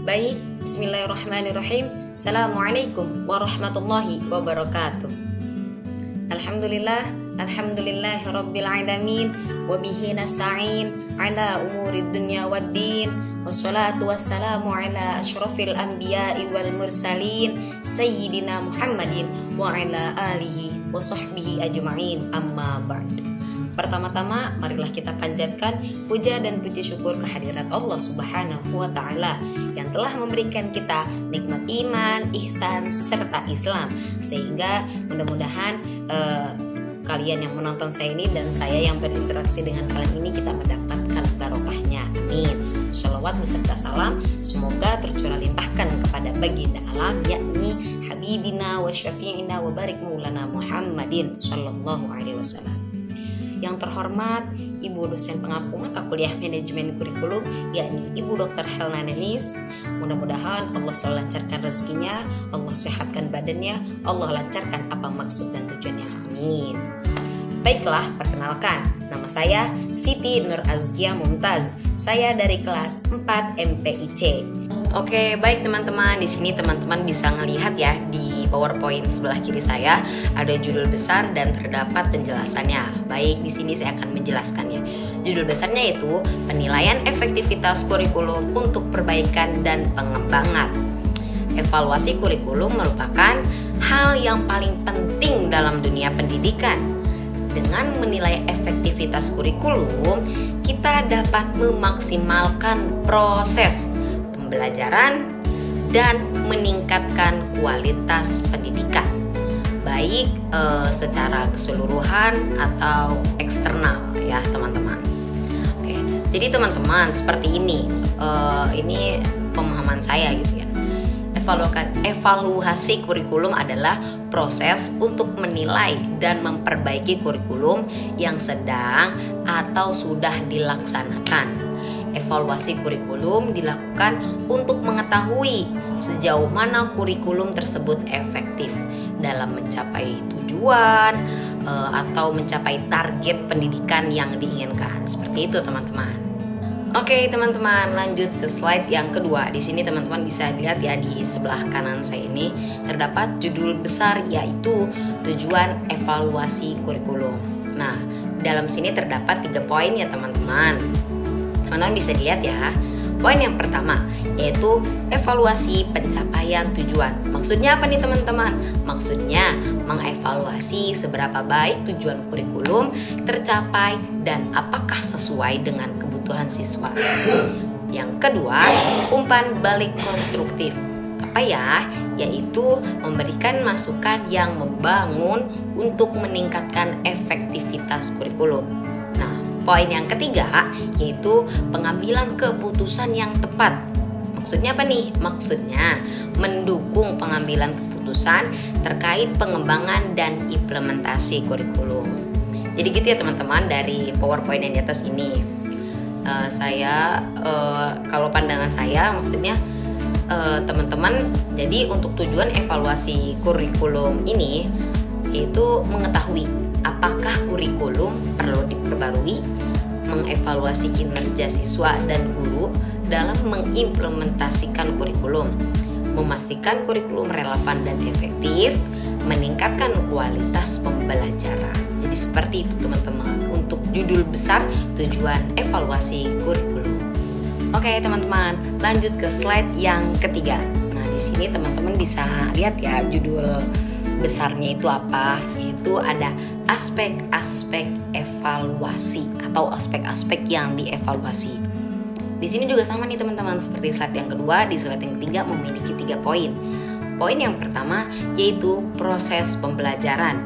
Baik, bismillahirrahmanirrahim. Assalamualaikum warahmatullahi wabarakatuh. Alhamdulillahi rabbil alamin, wa bihi nasta'in ala umurid dunya waddin, wassalatu wassalamu ala asyrafil anbiya'i wal mursalin sayyidina Muhammadin wa ala alihi wa sahbihi ajma'in, amma ba'd. Pertama-tama, marilah kita panjatkan puja dan puji syukur kehadirat Allah Subhanahu wa Ta'ala yang telah memberikan kita nikmat iman, ihsan, serta Islam, sehingga mudah-mudahan kalian yang menonton saya ini dan saya yang berinteraksi dengan kalian ini kita mendapatkan barokahnya. Amin. Shalawat beserta salam semoga tercurah limpahkan kepada baginda alam, yakni Habibina wa Syafi'ina wa barik maulana Muhammadin sallallahu alaihi wasallam. Yang terhormat Ibu dosen pengampu mata kuliah manajemen kurikulum, yakni Ibu Dr. Helna Nelis. Mudah-mudahan Allah selalu lancarkan rezekinya, Allah sehatkan badannya, Allah lancarkan apa maksud dan tujuannya. Amin. Baiklah, perkenalkan, nama saya Siti Nur Azkia Mumtaz. Saya dari kelas 4 MPIC. Oke, baik teman-teman, di sini teman-teman bisa ngelihat ya di PowerPoint sebelah kiri saya ada judul besar dan terdapat penjelasannya. Baik, di sini saya akan menjelaskannya. Judul besarnya itu penilaian efektivitas kurikulum untuk perbaikan dan pengembangan. Evaluasi kurikulum merupakan hal yang paling penting dalam dunia pendidikan. Dengan menilai efektivitas kurikulum, kita dapat memaksimalkan proses pembelajaran dan meningkatkan kualitas pendidikan, baik secara keseluruhan atau eksternal ya teman-teman. Oke, jadi teman-teman seperti ini pemahaman saya gitu ya. Evaluasi kurikulum adalah proses untuk menilai dan memperbaiki kurikulum yang sedang atau sudah dilaksanakan. Evaluasi kurikulum dilakukan untuk mengetahui sejauh mana kurikulum tersebut efektif dalam mencapai tujuan atau mencapai target pendidikan yang diinginkan. Seperti itu teman-teman. Oke teman-teman, lanjut ke slide yang kedua. Di sini teman-teman bisa lihat ya di sebelah kanan saya ini terdapat judul besar yaitu tujuan evaluasi kurikulum. Nah, dalam sini terdapat 3 poin ya teman-teman. Teman-teman bisa dilihat ya. Poin yang pertama yaitu evaluasi pencapaian tujuan. Maksudnya apa nih teman-teman? Maksudnya mengevaluasi seberapa baik tujuan kurikulum tercapai dan apakah sesuai dengan kebutuhan siswa. Yang kedua, umpan balik konstruktif. Apa ya? Yaitu memberikan masukan yang membangun untuk meningkatkan efektivitas kurikulum. Poin yang ketiga yaitu pengambilan keputusan yang tepat. Maksudnya apa nih? Maksudnya mendukung pengambilan keputusan terkait pengembangan dan implementasi kurikulum. Jadi gitu ya teman-teman dari PowerPoint yang di atas ini. Kalau pandangan saya maksudnya teman-teman, jadi untuk tujuan evaluasi kurikulum ini yaitu mengetahui apakah kurikulum perlu diperbarui, mengevaluasi kinerja siswa dan guru dalam mengimplementasikan kurikulum, memastikan kurikulum relevan dan efektif, meningkatkan kualitas pembelajaran. Jadi seperti itu teman-teman untuk judul besar tujuan evaluasi kurikulum. Oke teman-teman, lanjut ke slide yang ketiga. Nah di sini teman-teman bisa lihat ya judul besarnya itu apa, yaitu ada aspek-aspek evaluasi atau aspek-aspek yang dievaluasi. Di sini juga sama nih teman-teman seperti slide yang kedua. Di slide yang ketiga memiliki 3 poin. Poin yang pertama yaitu proses pembelajaran.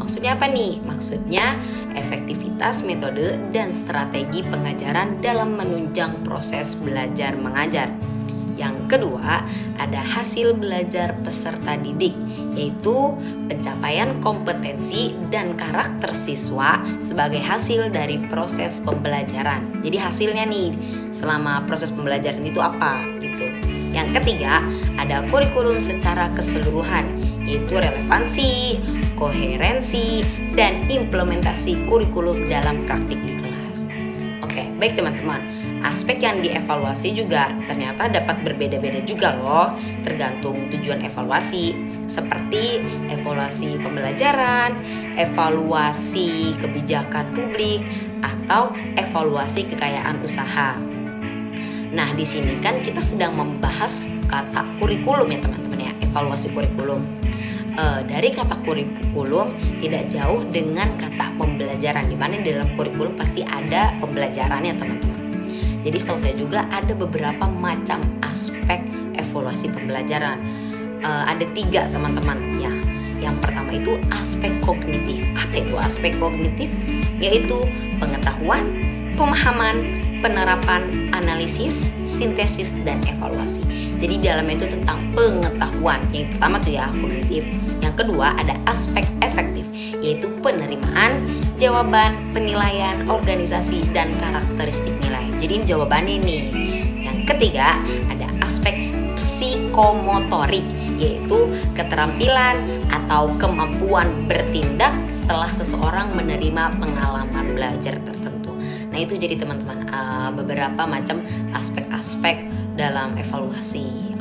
Maksudnya apa nih? Maksudnya efektivitas metode dan strategi pengajaran dalam menunjang proses belajar mengajar. Yang kedua, ada hasil belajar peserta didik, yaitu pencapaian kompetensi dan karakter siswa sebagai hasil dari proses pembelajaran. Jadi hasilnya nih, selama proses pembelajaran itu apa gitu. Yang ketiga, ada kurikulum secara keseluruhan, yaitu relevansi, koherensi, dan implementasi kurikulum dalam praktik di kelas. Oke, baik teman-teman. aspek yang dievaluasi juga ternyata dapat berbeda-beda juga loh, tergantung tujuan evaluasi, seperti evaluasi pembelajaran, evaluasi kebijakan publik, atau evaluasi kekayaan usaha. Nah, di sini kan kita sedang membahas kata kurikulum ya teman-teman ya, evaluasi kurikulum. Dari kata kurikulum tidak jauh dengan kata pembelajaran, di mana di dalam kurikulum pasti ada pembelajarannya teman-teman. Jadi setahu saya juga ada beberapa macam aspek evaluasi pembelajaran. Ada 3 teman-teman ya. Yang pertama itu aspek kognitif. Apa itu aspek kognitif? Yaitu pengetahuan, pemahaman, penerapan, analisis, sintesis, dan evaluasi. Jadi dalamnya itu tentang pengetahuan. Yang pertama tuh ya kognitif. Yang kedua ada aspek efektif, yaitu penerimaan, jawaban, penilaian, organisasi, dan karakteristik nilai. Jadi ini jawabannya nih. Yang ketiga ada aspek psikomotorik, yaitu keterampilan atau kemampuan bertindak setelah seseorang menerima pengalaman belajar tertentu. Nah itu jadi teman-teman beberapa macam aspek-aspek dalam evaluasi.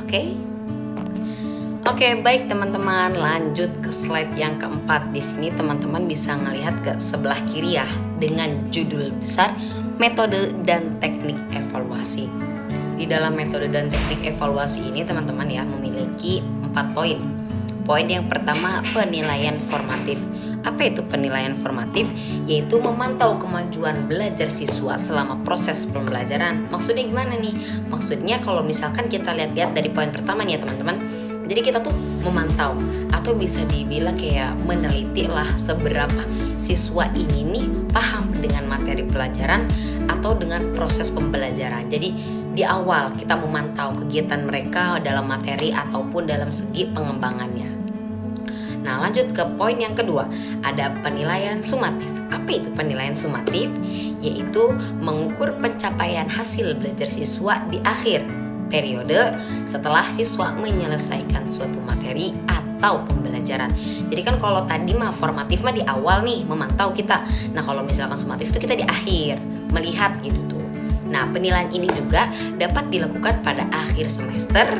Oke, baik teman-teman, lanjut ke slide yang keempat. Di sini teman-teman bisa ngelihat ke sebelah kiri ya, dengan judul besar metode dan teknik evaluasi. Di dalam metode dan teknik evaluasi ini teman-teman ya memiliki 4 poin. Poin yang pertama, penilaian formatif. Apa itu penilaian formatif? Yaitu memantau kemajuan belajar siswa selama proses pembelajaran. Maksudnya gimana nih? Maksudnya kalau misalkan kita lihat-lihat dari poin pertama nih ya teman-teman. Jadi kita tuh memantau atau bisa dibilang kayak meneliti lah seberapa siswa ini nih paham dengan materi pelajaran atau dengan proses pembelajaran. Jadi di awal kita memantau kegiatan mereka dalam materi ataupun dalam segi pengembangannya. Nah, lanjut ke poin yang kedua, ada penilaian sumatif. Apa itu penilaian sumatif? Yaitu mengukur pencapaian hasil belajar siswa di akhir periode setelah siswa menyelesaikan suatu materi atau pembelajaran. Jadi kan kalau tadi mah formatif mah di awal nih memantau kita. Nah, kalau misalkan sumatif itu kita di akhir melihat gitu tuh. Nah, penilaian ini juga dapat dilakukan pada akhir semester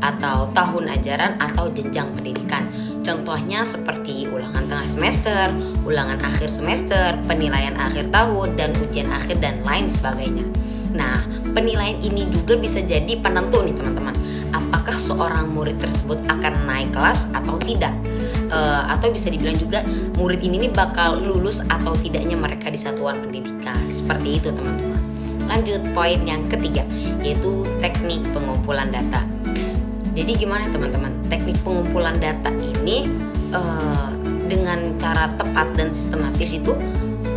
atau tahun ajaran atau jenjang pendidikan. Contohnya seperti ulangan tengah semester, ulangan akhir semester, penilaian akhir tahun, dan ujian akhir dan lain sebagainya. Nah, penilaian ini juga bisa jadi penentu nih teman-teman, apakah seorang murid tersebut akan naik kelas atau tidak, atau bisa dibilang juga murid ini nih bakal lulus atau tidaknya mereka di satuan pendidikan. Seperti itu teman-teman. Lanjut poin yang ketiga, yaitu teknik pengumpulan data. Jadi gimana teman-teman? Teknik pengumpulan data ini dengan cara tepat dan sistematis itu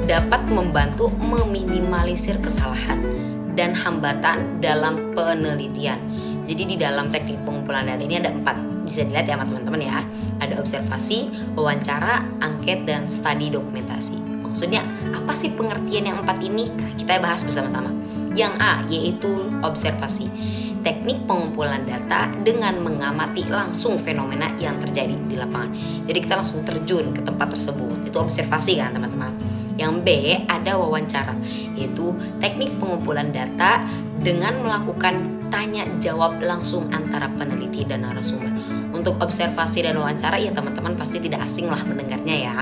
dapat membantu meminimalisir kesalahan dan hambatan dalam penelitian. Jadi di dalam teknik pengumpulan data ini ada 4. Bisa dilihat ya teman-teman ya. Ada observasi, wawancara, angket, dan studi dokumentasi. Maksudnya apa sih pengertian yang 4 ini? Nah, kita bahas bersama-sama. Yang A, yaitu observasi. Teknik pengumpulan data dengan mengamati langsung fenomena yang terjadi di lapangan. Jadi kita langsung terjun ke tempat tersebut. Itu observasi kan teman-teman. Yang B, ada wawancara, yaitu teknik pengumpulan data dengan melakukan tanya jawab langsung antara peneliti dan narasumber. Untuk observasi dan wawancara ya teman-teman pasti tidak asing lah mendengarnya ya.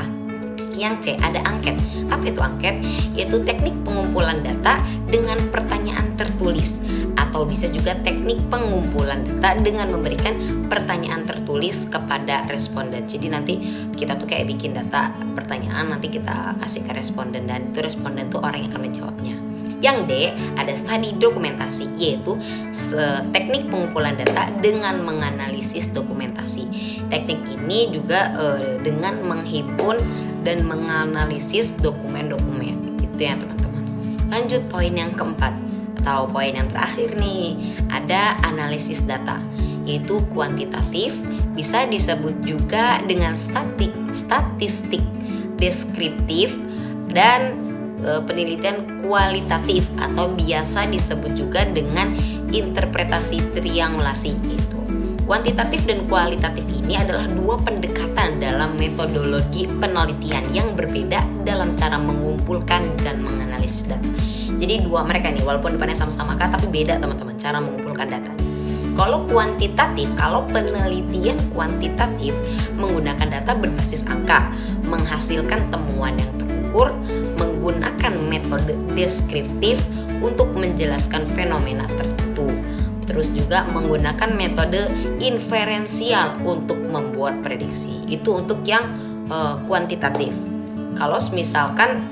Yang C, ada angket. Apa itu angket? Yaitu teknik pengumpulan data dengan pertanyaan tertulis, atau bisa juga teknik pengumpulan data dengan memberikan pertanyaan tertulis kepada responden. Jadi nanti kita tuh kayak bikin data pertanyaan, nanti kita kasih ke responden, dan itu responden tuh orang yang akan menjawabnya. Yang D, ada studi dokumentasi, yaitu teknik pengumpulan data dengan menganalisis dokumentasi. Teknik ini juga dengan menghimpun dan menganalisis dokumen-dokumen. Itu ya teman-teman. Lanjut poin yang keempat atau poin yang terakhir nih, ada analisis data, yaitu kuantitatif, bisa disebut juga dengan statistik deskriptif, dan penelitian kualitatif atau biasa disebut juga dengan interpretasi triangulasi. Itu kuantitatif dan kualitatif ini adalah 2 pendekatan dalam metodologi penelitian yang berbeda dalam cara mengumpulkan dan menganalisis data. Jadi dua mereka nih, walaupun depannya sama-sama K tapi beda teman-teman cara mengumpulkan data. Kalau kuantitatif, kalau penelitian kuantitatif menggunakan data berbasis angka, menghasilkan temuan yang terukur, menggunakan metode deskriptif untuk menjelaskan fenomena tertentu. Terus juga menggunakan metode inferensial untuk membuat prediksi. Itu untuk yang kuantitatif. Kalau misalkan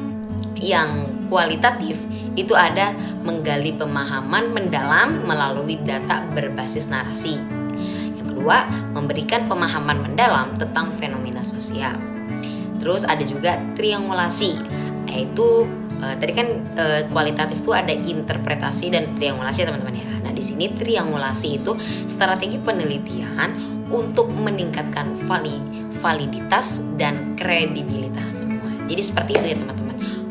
yang kualitatif itu ada menggali pemahaman mendalam melalui data berbasis narasi. Yang kedua, memberikan pemahaman mendalam tentang fenomena sosial. Terus ada juga triangulasi, yaitu tadi kan kualitatif itu ada interpretasi dan triangulasi teman-teman ya. Nah di sini triangulasi itu strategi penelitian untuk meningkatkan validitas dan kredibilitas temuan. Jadi seperti itu ya teman-teman.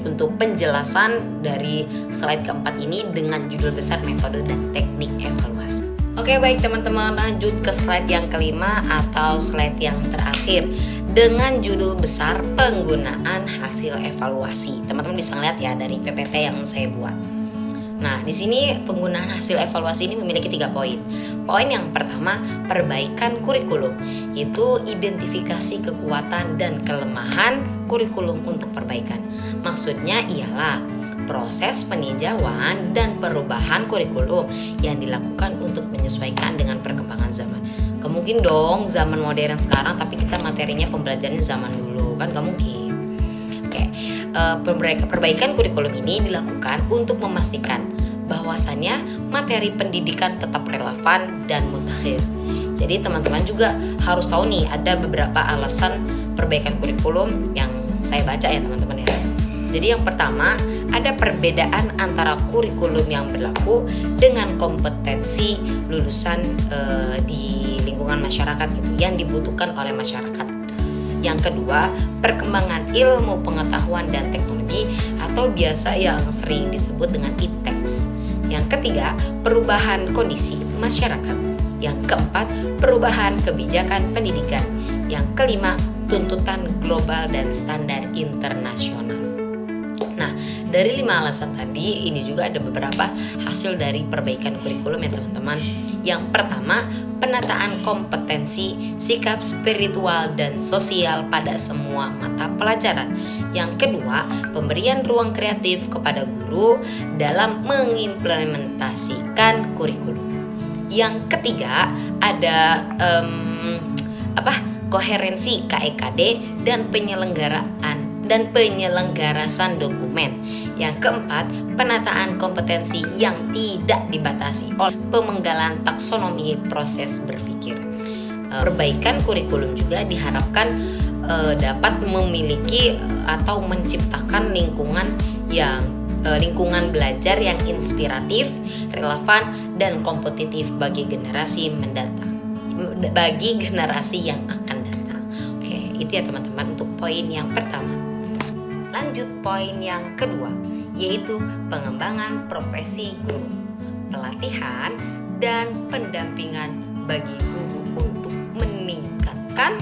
Untuk penjelasan dari slide keempat ini dengan judul besar metode dan teknik evaluasi. Oke baik teman-teman, lanjut ke slide yang kelima atau slide yang terakhir dengan judul besar penggunaan hasil evaluasi. Teman-teman bisa lihat ya dari PPT yang saya buat. Nah, di sini penggunaan hasil evaluasi ini memiliki 3 poin. Poin yang pertama, perbaikan kurikulum, yaitu identifikasi kekuatan dan kelemahan kurikulum untuk perbaikan. Maksudnya ialah proses peninjauan dan perubahan kurikulum yang dilakukan untuk menyesuaikan dengan perkembangan zaman. Gak mungkin dong zaman modern sekarang tapi kita materinya pembelajarannya zaman dulu, kan gak mungkin. Perbaikan kurikulum ini dilakukan untuk memastikan bahwasannya materi pendidikan tetap relevan dan mutakhir. Jadi teman-teman juga harus tahu nih ada beberapa alasan perbaikan kurikulum yang saya baca ya teman-teman ya. Jadi yang pertama, ada perbedaan antara kurikulum yang berlaku dengan kompetensi lulusan di lingkungan masyarakat gitu, yang dibutuhkan oleh masyarakat. Yang kedua, perkembangan ilmu pengetahuan dan teknologi atau biasa yang sering disebut dengan ITEX. Yang ketiga, perubahan kondisi masyarakat. Yang keempat, perubahan kebijakan pendidikan. Yang kelima, tuntutan global dan standar internasional. Nah, dari 5 alasan tadi, ini juga ada beberapa hasil dari perbaikan kurikulum ya teman-teman. Yang pertama, penataan kompetensi, sikap spiritual dan sosial pada semua mata pelajaran. Yang kedua, pemberian ruang kreatif kepada guru dalam mengimplementasikan kurikulum. Yang ketiga, ada koherensi KEKD dan penyelenggarasan dokumen. Yang keempat, penataan kompetensi yang tidak dibatasi oleh pemenggalan taksonomi proses berpikir. Perbaikan kurikulum juga diharapkan dapat memiliki atau menciptakan lingkungan belajar yang inspiratif, relevan, dan kompetitif bagi generasi mendatang, bagi generasi yang akan datang. Oke, itu ya teman-teman untuk poin yang pertama. Lanjut poin yang kedua, yaitu pengembangan profesi guru, pelatihan dan pendampingan bagi guru untuk meningkatkan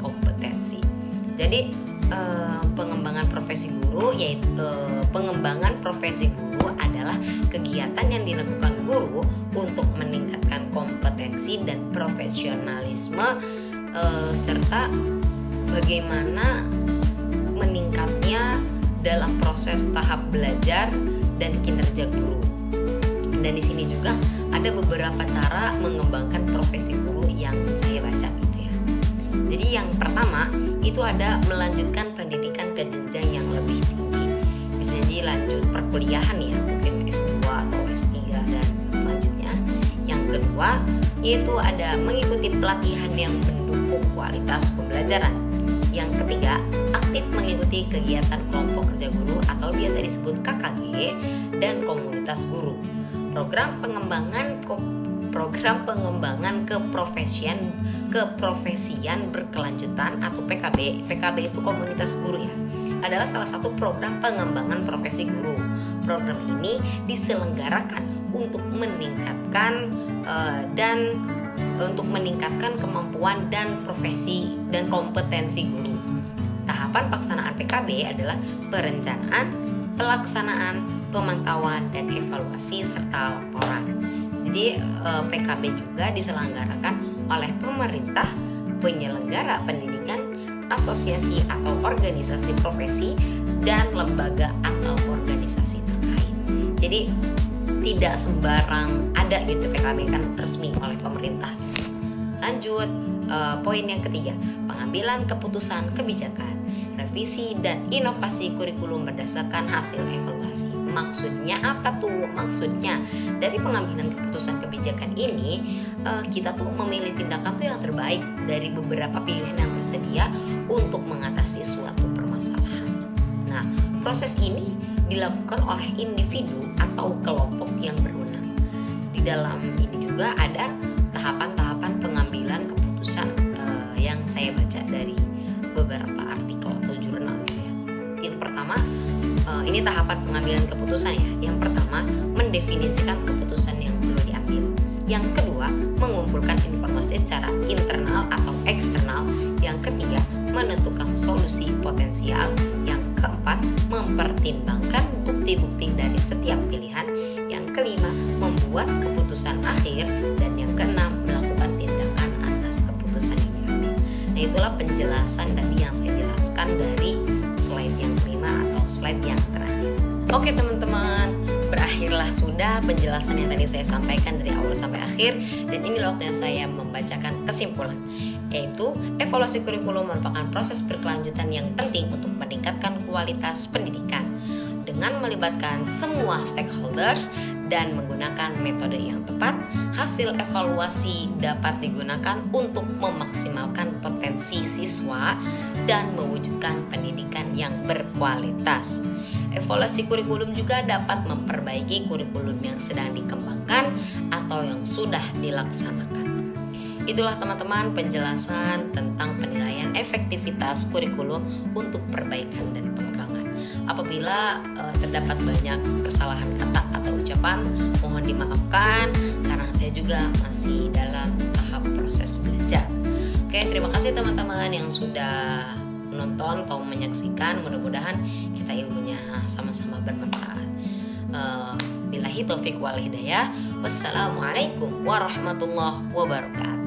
kompetensi. Jadi pengembangan profesi guru adalah kegiatan yang dilakukan guru untuk meningkatkan kompetensi dan profesionalisme serta bagaimana meningkatnya dalam proses tahap belajar dan kinerja guru. Dan di sini juga ada beberapa cara mengembangkan profesi guru yang saya baca gitu ya. Jadi yang pertama itu ada melanjutkan pendidikan ke jenjang yang lebih tinggi. Bisa jadi lanjut perkuliahan ya, mungkin S2 atau S3 dan selanjutnya. Yang kedua yaitu ada mengikuti pelatihan yang mendukung kualitas pembelajaran. Yang ketiga, aktif mengikuti kegiatan kelompok kerja guru atau biasa disebut KKG dan komunitas guru. Program pengembangan keprofesian berkelanjutan atau PKB. PKB itu komunitas guru ya. Adalah salah satu program pengembangan profesi guru. Program ini diselenggarakan untuk meningkatkan kemampuan dan profesi dan kompetensi guru. Tahap tahapan pelaksanaan PKB adalah perencanaan, pelaksanaan, pemantauan, dan evaluasi serta laporan. Jadi PKB juga diselenggarakan oleh pemerintah, penyelenggara pendidikan, asosiasi atau organisasi profesi, dan lembaga atau organisasi terkait. Jadi tidak sembarang ada gitu PKB kan resmi oleh pemerintah. Lanjut, poin yang ketiga, pengambilan keputusan kebijakan, revisi dan inovasi kurikulum berdasarkan hasil evaluasi. Maksudnya apa tuh? Maksudnya dari pengambilan keputusan kebijakan ini kita tuh memilih tindakan tuh yang terbaik dari beberapa pilihan yang tersedia untuk mengatasi suatu permasalahan. Nah, proses ini dilakukan oleh individu atau kelompok yang berwenang. Di dalam ini juga ada tahapan-tahapan pengambilan keputusan yang saya baca dari beberapa artikel atau jurnal gitu ya. Yang pertama, ini tahapan pengambilan keputusan ya. Yang pertama, mendefinisikan keputusan yang perlu diambil. Yang kedua, mengumpulkan informasi secara internal atau eksternal. Yang ketiga, menentukan solusi potensial. Yang keempat, mempertimbangkan bukti-bukti dari setiap pilihan. Yang kelima, membuat keputusan akhir. Dan yang keenam, melakukan tindakan atas keputusan yang diambil. Nah, itulah penjelasan tadi yang saya jelaskan dari slide yang kelima atau slide yang terakhir. Oke teman-teman, berakhirlah sudah penjelasan yang tadi saya sampaikan dari awal sampai akhir. Dan ini waktunya saya membacakan kesimpulan, yaitu evaluasi kurikulum merupakan proses berkelanjutan yang penting untuk meningkatkan kualitas pendidikan dengan melibatkan semua stakeholders dan menggunakan metode yang tepat. Hasil evaluasi dapat digunakan untuk memaksimalkan potensi siswa dan mewujudkan pendidikan yang berkualitas. Evaluasi kurikulum juga dapat memperbaiki kurikulum yang sedang dikembangkan atau yang sudah dilaksanakan. Itulah teman-teman penjelasan tentang penilaian efektivitas kurikulum untuk perbaikan dan pengembangan. Apabila terdapat banyak kesalahan kata atau ucapan, mohon dimaafkan karena saya juga masih dalam tahap proses belajar. Oke, terima kasih teman-teman yang sudah menonton atau menyaksikan. Mudah-mudahan kita ilmunya sama-sama bermanfaat. Billahi taufiq wal hidayah. Wassalamualaikum warahmatullahi wabarakatuh.